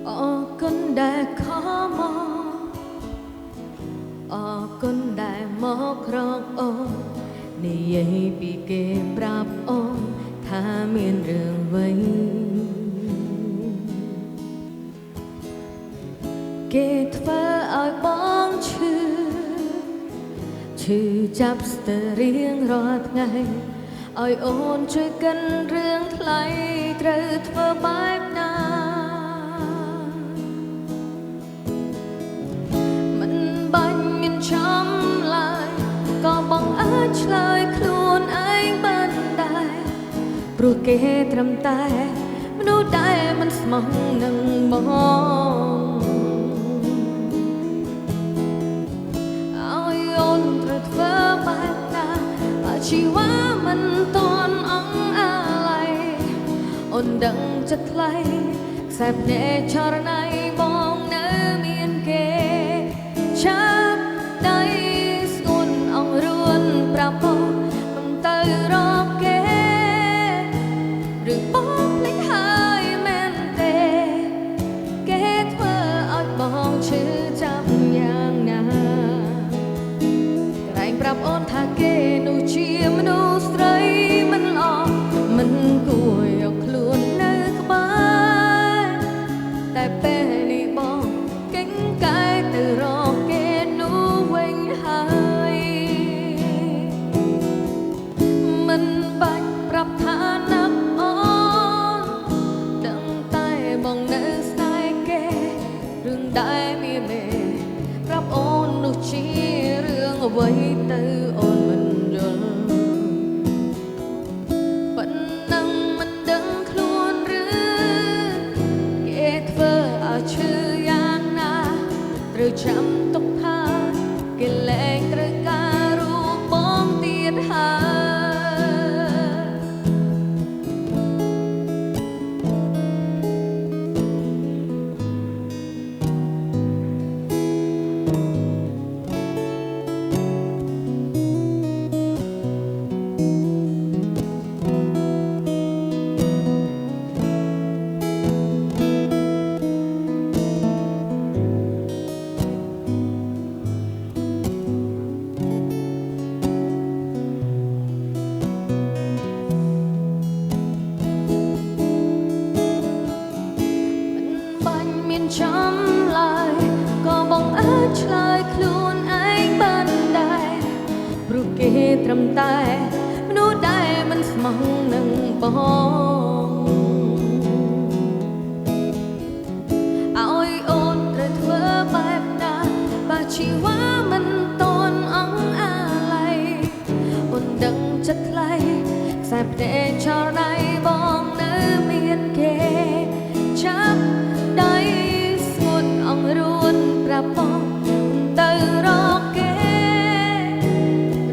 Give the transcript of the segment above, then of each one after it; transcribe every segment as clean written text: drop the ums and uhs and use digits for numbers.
អរគុណដែលខំមកអរគុណដែលមកក្រកអូននិយាយពីគេប្រាប់អូនថាមានរឿងអ្វីគេធ្វើឲ្យបងឈឺចាប់ស្ទើររៀងរាល់ថ្ងៃឲ្យអូនជួយកិនរឿងថ្លៃត្រូវធ្វើបែបណាមិនបាញ់មានចំឡើយក៏បងអាចឆ្លើយខ្លួនឯងបានដែរព្រោះគេត្រឹមតែមនុស្សដែលមិនស្មោះនឹងបងជីវ៉ាមិនតន់អង្អាឡៃអូនដឹងចិត្តថ្លៃខ្សែភ្នែកចរណៃបងនៅមានគេចាប់ដៃស្ងួនអង្រួនប្រាប់បងមិនទៅរកគេឬបងភ្លេចហើយមែនទេគេធ្វើឲ្យបងឈឺចាប់យ៉ាងណាក្រែងប្រាប់អូនថាគេនោះជាមនុស្សស្រីមិនល្អមិនគួរយកខ្លួននៅក្បែរតែពេលនេះបងកិច្ចកាយទៅរកគេនោះវិញហើយមិនបាច់ប្រាប់ថាណាប់អូនដឹងតែបងនៅស្នេហ៍គេរឿងដែលមានមេប្រាប់អូននោះជារឿងអ្វីទៅអូនមិនយល់ប៉ុណ្ណឹងមិនដឹងខ្លួនឬគេធ្វើឲ្យឈឺយ៉ាងណាត្រូវចាំទុកថាគេលែងត្រូវការរូបបងទៀតហើយចំឡើយក៏បងអាចឆ្លើយខ្លួនឯងបានដែរព្រោះគេត្រឹមតែមនុស្សដែលមិនស្មោះនឹងបងឲ្យអូនត្រូវធ្វើបែបណាបើជីវ៉ាមិនតន់អង្អាឡៃអូនដឹងចិត្តថ្លៃខ្សែភ្នែកចរណៃបងនៅមានគេចាប់ដៃអង្រួនប្រាប់បងទៅរកគេ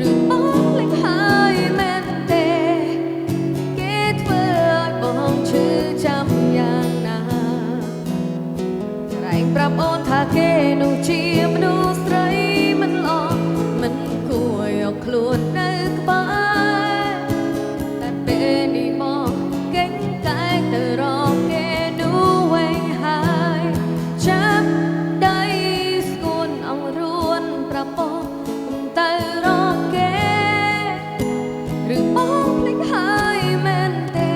ឬបងភ្លេចហើយមែនទេគេធ្វើឲ្យបងឈឺចាប់យ៉ាងណាក្រែងប្រាប់អូនថាគេនោះជាមនុស្សស្រីមិនល្អមិនគួរយកខ្លួននៅក្បែរតែពេលនេះបងកិច្ចកាយទៅរកគេនោះវិញហើយចាប់ដៃស្គួនអង្រួនប្រាប់បងទៅរកគេឬបងភ្លេចហើយមែនទេ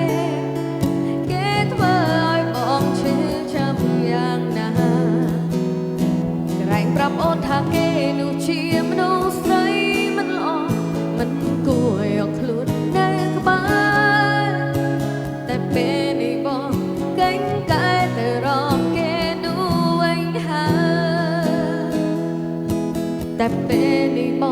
គេធ្វើឲ្យបងឈឺចាប់យ៉ាងណាក្រែងប្រាប់អូនថាគេនោះជាមនុស្សស្រីមិនល្អមិនគួរយកខ្លួននៅក្បែរតែពេលនេះបងកិច្ចកាយទៅរកគេតែពេលនេះបង